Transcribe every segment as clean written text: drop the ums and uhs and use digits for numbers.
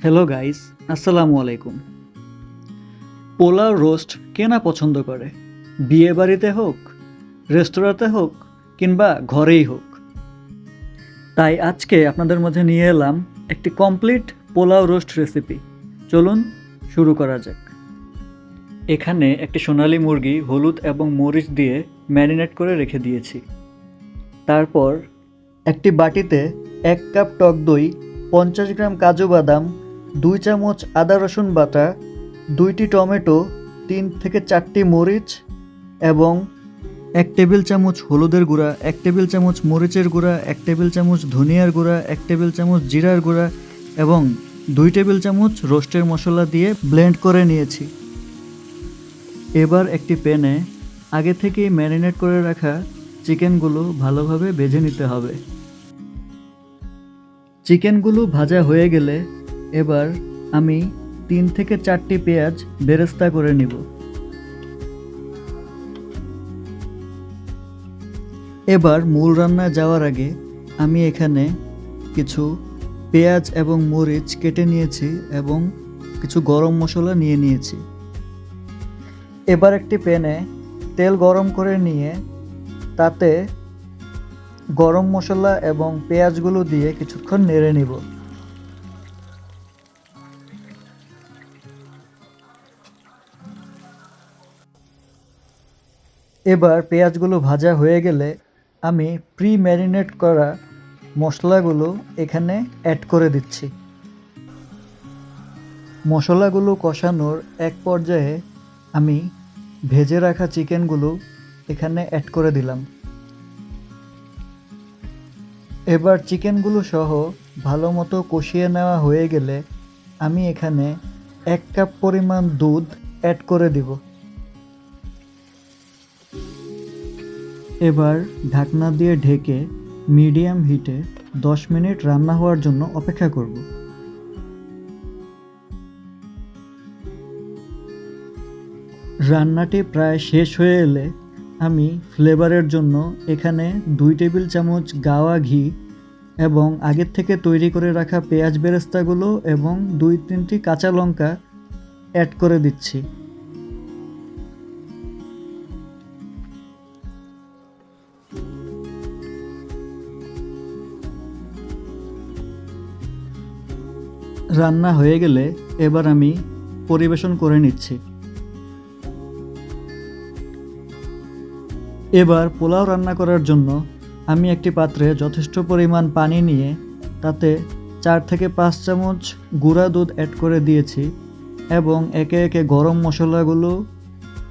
Hello guys, আসসালামু আলাইকুম। Pulao roast কে না পছন্দ করে? বিয়ে বাড়িতে হোক, রেস্তোরাঁতে হোক, কিংবা ঘরেই হোক। তাই আজকে আপনাদের মধ্যে নিয়ে এলাম একটি কমপ্লিট পোলাও রোস্ট রেসিপি। চলুন শুরু করা যাক। এখানে একটি সোনালী মুরগি হলুদ এবং মরিচ দিয়ে ম্যারিনেট করে রেখে দিয়েছি। তারপর একটি বাটিতে 1 কাপ টক দই, 50 গ্রাম কাজু বাদাম, 2 চামচ আদা রসুন বাটা, 2টি টমেটো, 3 থেকে 4টি মরিচ এবং 1 টেবিল চামচ হলুদের গুঁড়া, 1 টেবিল চামচ মরিচের গুঁড়া, 1 টেবিল চামচ ধনিয়ার গুঁড়া, 1 টেবিল চামচ জিরার গুঁড়া এবং 2 টেবিল চামচ রোস্টের মশলা দিয়ে ব্লেন্ড করে নিয়েছি। এবার একটি প্যানে আগে থেকেই ম্যারিনেট করে রাখা চিকেনগুলো ভালোভাবে ভেজে নিতে হবে। চিকেনগুলো ভাজা হয়ে গেলে এবার আমি 3 থেকে 4টি পেঁয়াজ বেরেস্তা করে নিব। এবার মূল রান্না যাওয়ার আগে আমি এখানে কিছু পেঁয়াজ এবং মরিচ কেটে নিয়েছি এবং কিছু গরম মশলা নিয়ে নিয়েছি। এবার একটি প্যানে তেল গরম করে নিয়ে তাতে গরম মশলা এবং পেঁয়াজগুলো দিয়ে কিছুক্ষণ নেড়ে নিব। এবার পেঁয়াজগুলো ভাজা হয়ে গেলে আমি প্রি ম্যারিনেট করা মশলাগুলো এখানে অ্যাড করে দিচ্ছি। মশলাগুলো কষানোর এক পর্যায়ে আমি ভেজে রাখা চিকেনগুলো এখানে অ্যাড করে দিলাম। এবার চিকেনগুলো সহ ভালো মতো কষিয়ে নেওয়া হয়ে গেলে আমি এখানে 1 কাপ পরিমাণ দুধ অ্যাড করে দিব। এবার ঢাকনা দিয়ে ঢেকে মিডিয়াম হিটে 10 মিনিট রান্না হওয়ার জন্য অপেক্ষা করব। রান্নাটি প্রায় শেষ হয়ে এলে আমি ফ্লেভারের জন্য এখানে 2 টেবিল চামচ গাওয়া ঘি এবং আগের থেকে তৈরি করে রাখা পেঁয়াজ বেরেস্তাগুলো এবং 2-3টি কাঁচা লঙ্কা অ্যাড করে দিচ্ছি। রান্না হয়ে গেলে এবার আমি পরিবেশন করে নিচ্ছি। এবার পোলাও রান্না করার জন্য আমি একটি পাত্রে যথেষ্ট পরিমাণ পানি নিয়ে তাতে 4 থেকে 5 চামচ গুঁড়া দুধ অ্যাড করে দিয়েছি এবং একে একে গরম মশলাগুলো,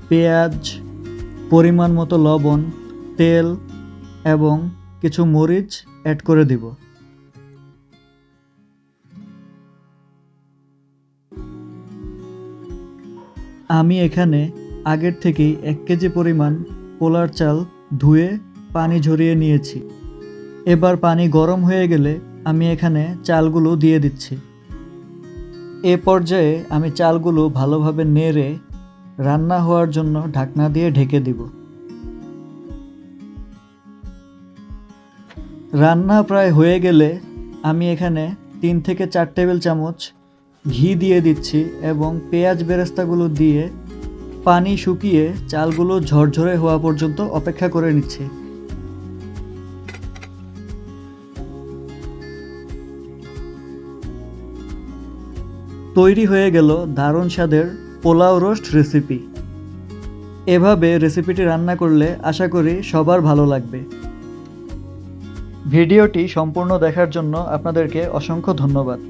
পেঁয়াজ, পরিমাণ মতো লবণ, তেল এবং কিছু মরিচ অ্যাড করে দিব। আমি এখানে আগের থেকেই 1 কেজি পরিমাণ পোলার চাল ধুয়ে পানি ঝরিয়ে নিয়েছি। এবার পানি গরম হয়ে গেলে আমি এখানে চালগুলো দিয়ে দিচ্ছি। এ পর্যায়ে আমি চালগুলো ভালোভাবে নেড়ে রান্না হওয়ার জন্য ঢাকনা দিয়ে ঢেকে দিব। রান্না প্রায় হয়ে গেলে আমি এখানে 3 থেকে 4 টেবিল চামচ ঘি দিয়ে দিচ্ছি এবং পেঁয়াজ বেরেস্তাগুলো দিয়ে পানি শুকিয়ে চালগুলো ঝরঝরে হওয়া পর্যন্ত অপেক্ষা করে নিচ্ছি। তৈরি হয়ে গেল দারুণ স্বাদের পোলাও রোস্ট রেসিপি। এভাবে রেসিপিটি রান্না করলে আশা করি সবার ভালো লাগবে। ভিডিওটি সম্পূর্ণ দেখার জন্য আপনাদেরকে অসংখ্য ধন্যবাদ।